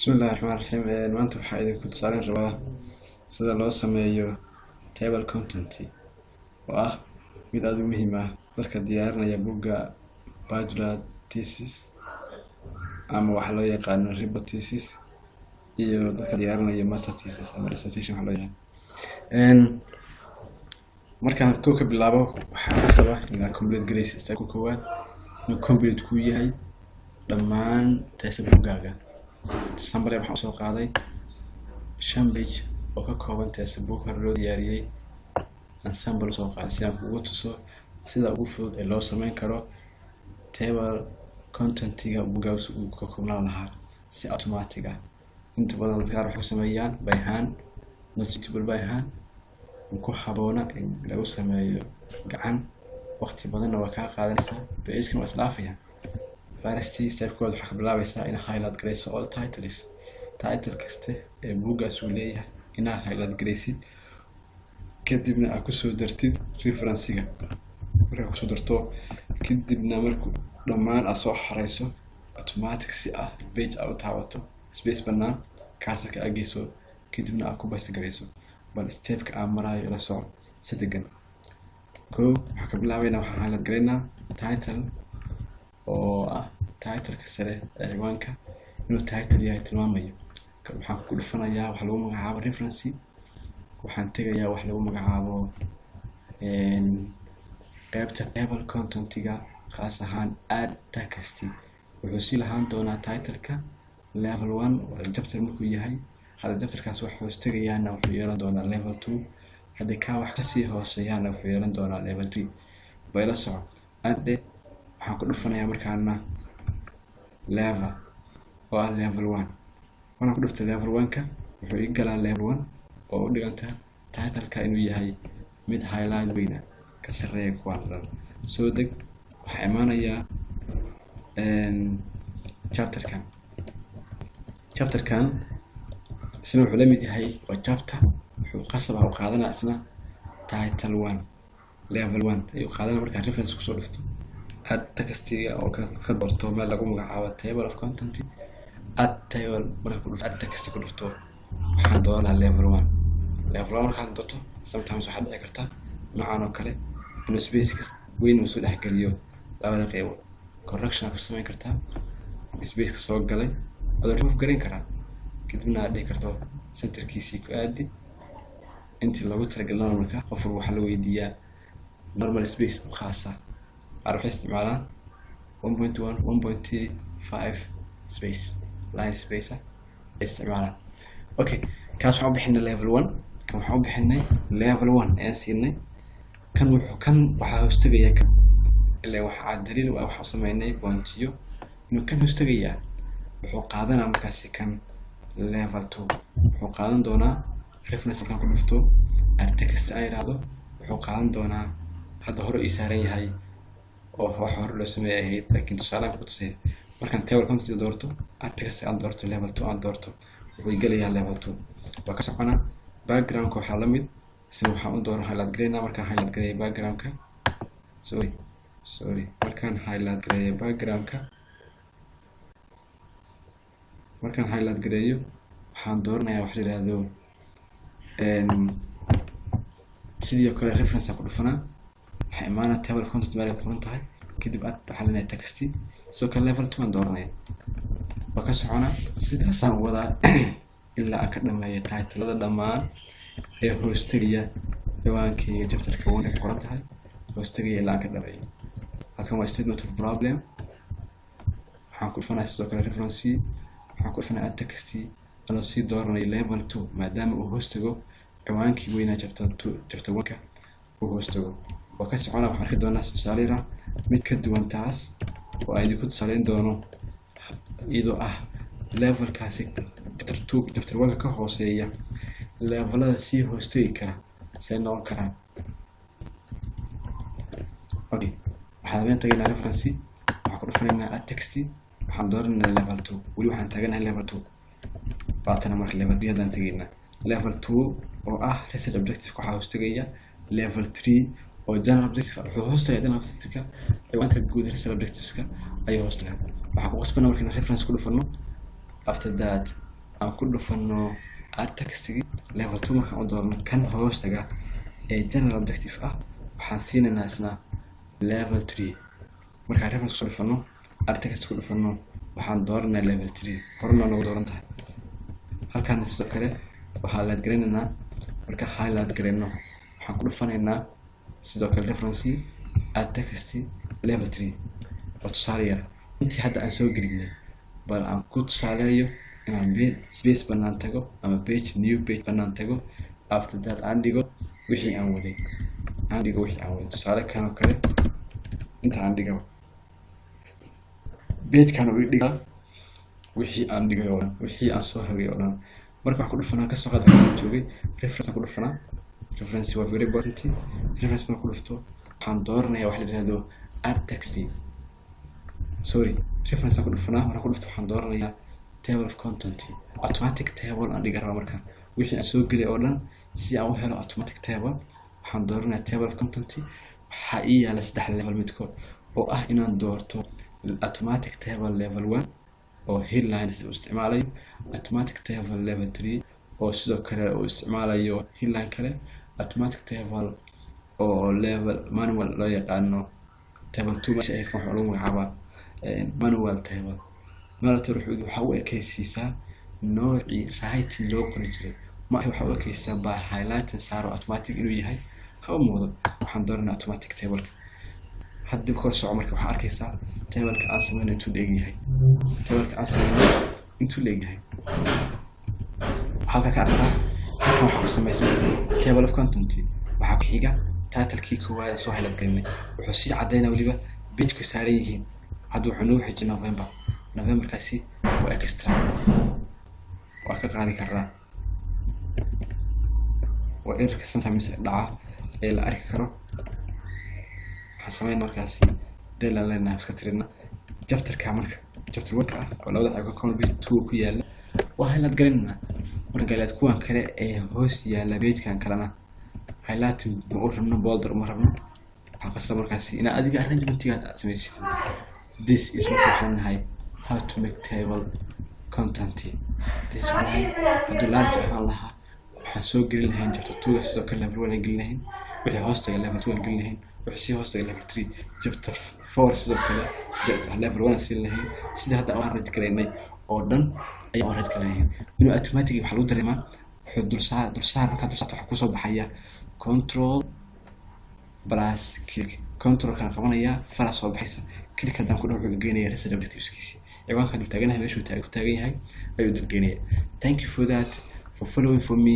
بسم الله الرحمن الرحيم. maanta waxaa idinku tusaalin rabaa sida loo sameeyo table content oo ah mid aad u muhiim ah dadka diyaarinaya buugga bachelor thesis ama waxa loo yaqaan report thesis iyo dadka diyaarinaya master thesis ama dissertation waxa loo yaqaan. Markaan ka bilaabo waxaa sabab in aan complete grade step koowaad inuu complete ku yahay dhammaan thesis buuggaaga. Sample waxaan soo qaaday 5 page oo ka kooban thesis buug hore loo diyaariyay aan sample soo qaaday si aan ugu tuso sida ugu fudud ee loo sameyn karo table content-iga buuggaas uu ka koobnaan lahaa si automatic ah. Inta badan dadka waxay sameeyaan by hand, not suitable by hand, ku haboona in lagu sameeyo gacan waqti badan waa ka qaadanaysaa page-kan waa islaafaya. baarista step kood waxa ka bilaabaysaa in highlight gareyso all titles title kasta ee buuggaas uu leeyahay inaad highlight gareysid kadibna aad ku soo dartid reference-iga marka ku soo darto kadibna markuu dhammaan aad soo xareyso automatic si ah page aad u taabato space banaan kaasarka aad geyso kadibna aad ku baasta gareyso bal step-ka aan marayo la soo si degan. waxa ka bilaabaynaa waxaan highlight gareynaa title oo ah title-ka sare ee ciwaanka inuu title yahay tilmaamayo. waxaan ku dhufanayaa wax lagu magacaabo reference, waxaan tagayaa wax lagu magacaabo qaybta table content-iga khaas ahaan add text. wuxuu si lahaan doonaa title-ka level 1 chapter markuu yahay hada chapter-kaas wax hoos tagayaana wuxuu yeelan doonaa level 2 hadii ka wax ka sii hooseeyana wuxuu yeelan doonaa level 3 bayla soco add waxaan ku dhufanayaa markaana level oo ah level 1 waxaan ku dhuftay level 1-ka wuxuu ii galaa level 1 oo u dhiganta title-ka inuu yahay mid highlight weyna ka sareeya kuwaan dhan. soo deg waxaa imaanayaa chapter-kan isna wuxuu la mid yahay waa chapter wuxuu qasab ah u qaadanaa isna title 1 level 1 ayuu qaadanaa markaan reference ku soo dhufto add text-iga oo ka doorto meel lagu magacaabo table of content add table marka ku dhufto add text ku dhufto waxaan doonaa level 1 markaan doorto sometimes waxaa dhici karta noocan oo kale inuu space weyn uu soo dhexgeliyo labada qaybood correction ku sameyn kartaa space ka soo galay adoo remove gareyn karaa kadibna aad dhici karto centerkiisii ku aadi intii lagu talagalay marka qof waxa la weydiiyaa normal space u khaasa أروح استعمالها 1.1 1.5 space line space استعمالها. أوكي كان صعب بحنا level 1 كان صعب بحنا level 1 أنسيني كان وحاستجيا كان اللي وحى الدليل وحى سميني بونتيو إنه كان مستجيا وحقادنا مكاسي كان level 2 وحقادنا دونا reference كان كلفتو التكست أي هذا وحقادنا دونا هذا هو إسرائيل هاي oo wax hor loo sameeyay laakiin tusaalaan ku tusay markaan table content doorto aad text aan doorto level 2 aan doorto wuxuu galayaa level 2 waa ka soconaa background-ka waxa la mid isla waxaan u dooran highlight gareynaa markaan highlight gareeyo background-ka sorry markaan highlight gareeyo background-ka markaan highlight gareeyo waxaan dooranayaa wax la yiraahdo sidoo kale reference ku dhufanaa حيمانة table content مالك قرنتها كده بحلنا تكستي سو كان level 2 دورنا وكسعنا سيدا سان وضع إلا أكدنا ما يتايتل هذا دمان هي هوستريا يوان كي جبت الكون قرنتها هوستريا إلا أكدنا ما هذا statement of problem حنقول فينا سو كان reference حنقول فينا التكستي أنا سي دورنا level 2 ما دام هوستريا يوان كي وينا جبت وكا وهوستريا وكسعنا وحركة دونا ستساليرا ميت كدوان تاس وأيدي كنت سالين دونو إيدو level كاسي دفتر واقع كهوسية level هذا سي هوستيكا سينون كرا. أوكي وحنا تجينا ريفرنسي وحقول فينا التكستي وحنضرنا level 2 ولي وحنا تجينا level 2 بعدنا مرة level 2 هذا تجينا level 2 أو research objective كهوستية level 3 oo general objective wuxuu hoostayaa general objective-ka ciwaanka guud research objectives-ka ayuu hoostayaa. waxaa ku qasbana markaan reference ku dhufano after that aan ku dhufano add text level 2 markaan u doorno kan hoostaga ee general objective ah waxaan siinaynaa isna level 3 markaan reference ku dhufano add text ku dhufano waxaan dooranaa level 3 horna nagu dooran tahay halkaan sidoo kale waxaa la garanaynaa marka highlight gareyno waxaan ku dhufanaynaa sidoo kale reference add text level 3 oo tusaale yar intii hadda aan soo gelinay bal aan ku tusaaleeyo inaan space banaan tago ama page new page banaan tago after that aan dhigo wixii aan waday tusaale kan oo kale inta aan dhigo page kan oo dhiga wixii aan dhigay oo dhan wixii aan soo hagay oo dhan marka wax ku dhufanaa ka soo qaado joogay reference ku dhufanaa reference waa very important reference ma ku dhufto waxaan dooranayaa wax la yiraahdo add text reference ku dhufanaa marka ku dhufto waxaan dooranayaa table of content automatic table aan dhiga raba marka wixii aan soo galay oo dhan si aan u helo automatic table waxaan dooranayaa table of content waxa ii yaala saddex level midkood oo ah inaan doorto automatic table level 1 oo headlines uu isticmaalayo automatic table level 3 oo sidoo kale uu isticmaalayo headline kale automatic table oo level manual loo yaqaano table 2 meesha ay kan lagu magacaabo manual table waxa uu ekaysiisaa noocii writing loo qori jiray waxa uu ekaysiisaa by highlight saaro automatic inuu yahay haba muuqdo waxaan dooranaa automatic table hadda kor soo marka waxa arkaysaa table-ka aan sameeyay intuu leeyahay halka ka arkaa waxa ku sameeyay table of content waxa ku xiga title-kii koowaad soo highlight galinay wuxuu si cadeynaa waliba page-ku saaran yihiin hadda wuxuu noo xijin November kaasi waa extra waa ka qaadi karaa waa error sometimes dhaca ee la arki karo waxaan sameeyay markaasi deadline leenahay iska tirina chapter-ka marka chapter 1 ah oo labada xaga complete 2 ku yaala waa highlight galinaa marka highlight kuwan kale ee hoos yaala page-kan kalena highlight ma u rabno boulder ma rabno waxa qasab markaasi ina adiga arrangement-iga sameeyay this is what we have how to make table content this way the large Allah waxaan soo gelin lahayn chapter 2 sidoo kale level 1 gelin lahayn wixii hoostaga level 2 gelin lahayn wixii hoostaga level 3 chapter 4 sidoo kale level 1 siin lahayn sida hadda aan rajay karaynay oo dhan ayaan rajay karaynay inuu automatic waxa lagu dareemaa wuxuu dulsaar marka waxa ku soo baxaya control plus click control kan qabanaya fara soo baxaysa click hadan ku dhaw geynaya reset objectiveskiisa ciwaanka dul taaganahay meeshuu taagan yahay ayuu dul geynaya thank you for that for following for me